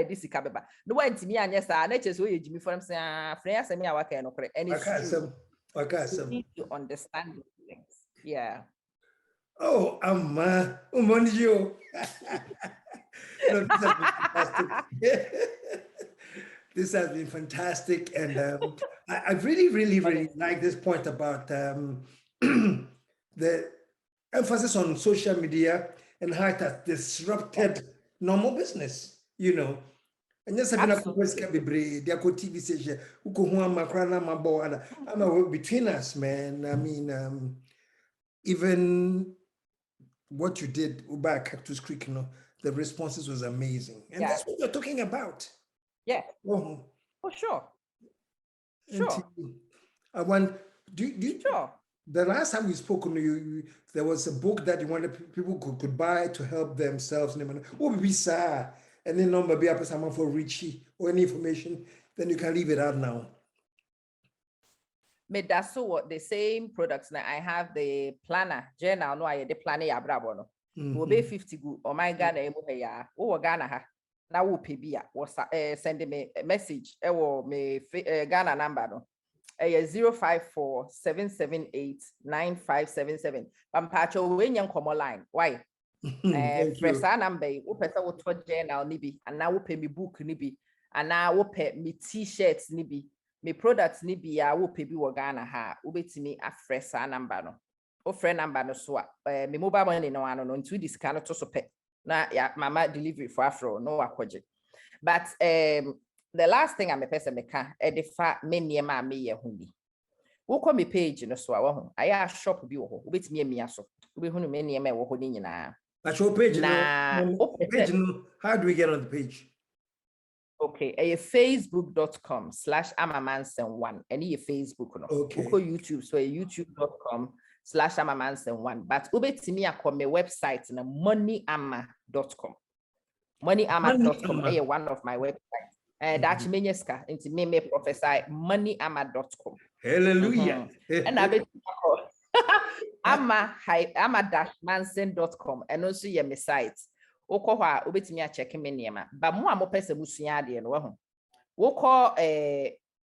this cababa. No one to me and yes, I just way Jimmy for him say friends and me our can operate and it's you need to understand things. Yeah. Oh, Monjo. This has been fantastic, and I really like this point about the emphasis on social media and how it has disrupted normal business, you know. And just having a can be brave, there could TV station, between us, man. I mean, even what you did about Cactus Creek, you know, the responses was amazing. And that's what you're talking about. Yeah. Oh, for sure. Sure. I want, do you sure. The last time we spoke, there was a book that you wanted people could buy to help themselves. What we saw, and then number be up someone for Richie or any information, then you can leave it out now. But that's so what the same products now. I have the planner journal. No, I the planner ya brabo no. Will be 50 good. Oh my God, ya. Oh Ghana ha. Now will pay be was send me a message. Me Ghana number no. 054-778-9577. Pampacho when young come line. Why? Press our number. Open our journal nibi, and now pay me book nibi, and now pay me t-shirts nibi, me products nibi. I will pay me Ghana ha. Ubeti me a fresh number no. O friend number no so. Me mobile money no ano no. Into this kind of to pay. Na ya mama delivery for Afro no akwaje. But the last thing I'm a person meka the fact many ma me ye huni. Wo call me page no so awo I shop bi wo ho. Obetimi amia so. Obe hunu many ma wo ho ni nyina. But your page page how do we get on the page? Okay, facebook.com/amamanson1 and your Facebook no. Okay. Go YouTube so youtube.com/amamanson1 but obetimi akọ me website na moneyama.com. Moneyama.com is one of my websites. That's Menyeska into me professor moneyama.com. Hallelujah. And I bet ama-manson.com and also your site. Okoha ubetimi check me niema. But mo amo pese busua de no ho. Wo call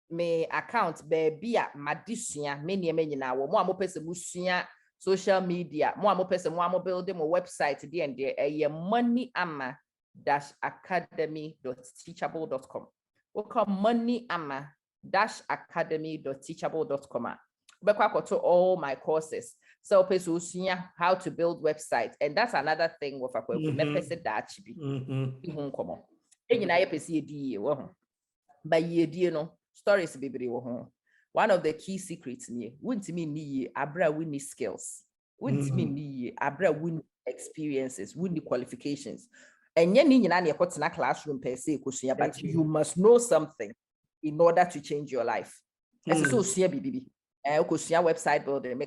me account baby a madisua me niema nyina wo mo amo pese busua social media mo amo pese mo amo build mo website de and there moneyama-academy.teachable.com. We call moneyama-academy.teachable.com. To all my courses. So how to build websites. And that's another thing with a but you know stories baby. One of the key secrets wouldn't mean abra winning skills. Wouldn't mean abra win experiences, win the qualifications. And in a classroom per se, but you must know something in order to change your life. As so baby. Website building.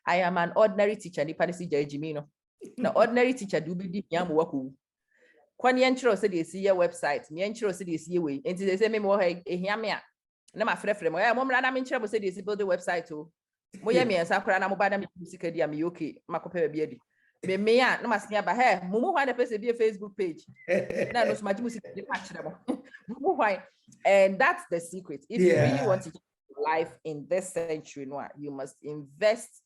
I am an ordinary teacher. Now, ordinary teacher do be yam work. When you said you see your website, me and said you see way. And they say me more a yamia. No, my friend, my mom, I'm in trouble. Said you build the website too. Moya me and Sakura, I'm about to music. I'm okay. Macope beardy. Me no must near by her. Mumu why the person be a Facebook page. Now no my music patch them. Why? And that's the secret. If you really want to change life in this century, you must invest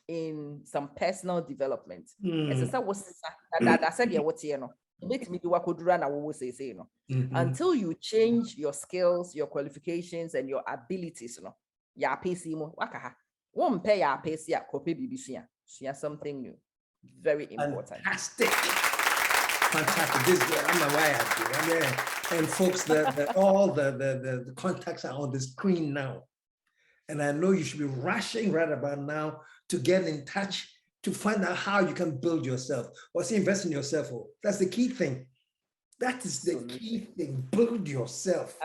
in some personal development. That said, what you know. Make me do what could run. I will say, until you change your skills, your qualifications, and your abilities, ya PC mo wakaha. Won't pay ya PC ya copy BBC. Something new. Very important. Fantastic. This I'm a wire. And folks, all the contacts are on the screen now. And I know you should be rushing right about now to get in touch to find out how you can build yourself or invest in yourself. That's the key thing. That is the key thing. Build yourself.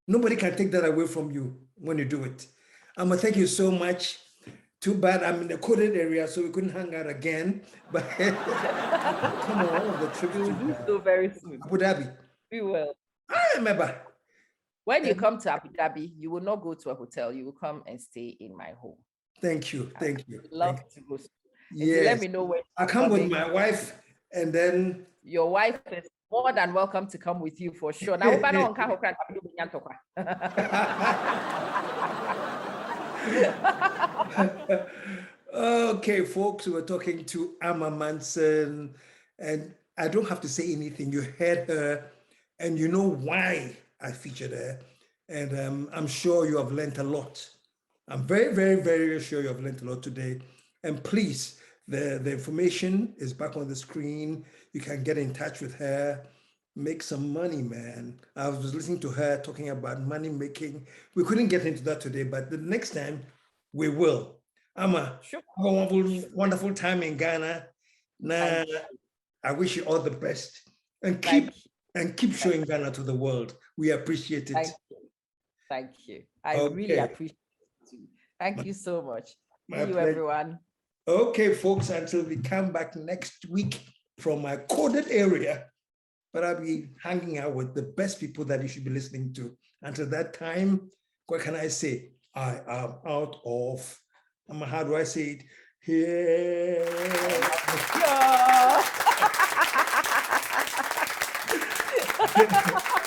Nobody can take that away from you when you do it. Thank you so much. Too bad I'm in the coded area, so we couldn't hang out again. But come on, the trip We will do so very soon. Abu Dhabi. We will. I remember. When you come to Abu Dhabi, you will not go to a hotel. You will come and stay in my home. Thank you. Thank you. Love to go. Yes. Let me know when. I come with my wife, and then your wife is more than welcome to come with you for sure. Now, okay, folks, we're talking to Amma Manson, and I don't have to say anything. You heard her, and you know why I featured her, and I'm sure you have learned a lot. I'm very, very, very sure you have learned a lot today. And please, the information is back on the screen. You can get in touch with her, make some money, man. I was listening to her talking about money making. We couldn't get into that today, but the next time we will. Amma, have a wonderful, wonderful time in Ghana. Nah, I wish you all the best, and keep showing Ghana to the world. We appreciate it. Thank you. I really appreciate it too. Thank you so much. See you, everyone. Okay, folks, until we come back next week from my coded area, but I'll be hanging out with the best people that you should be listening to. Until that time, what can I say? I am out of, how do I say it? Here. Yeah.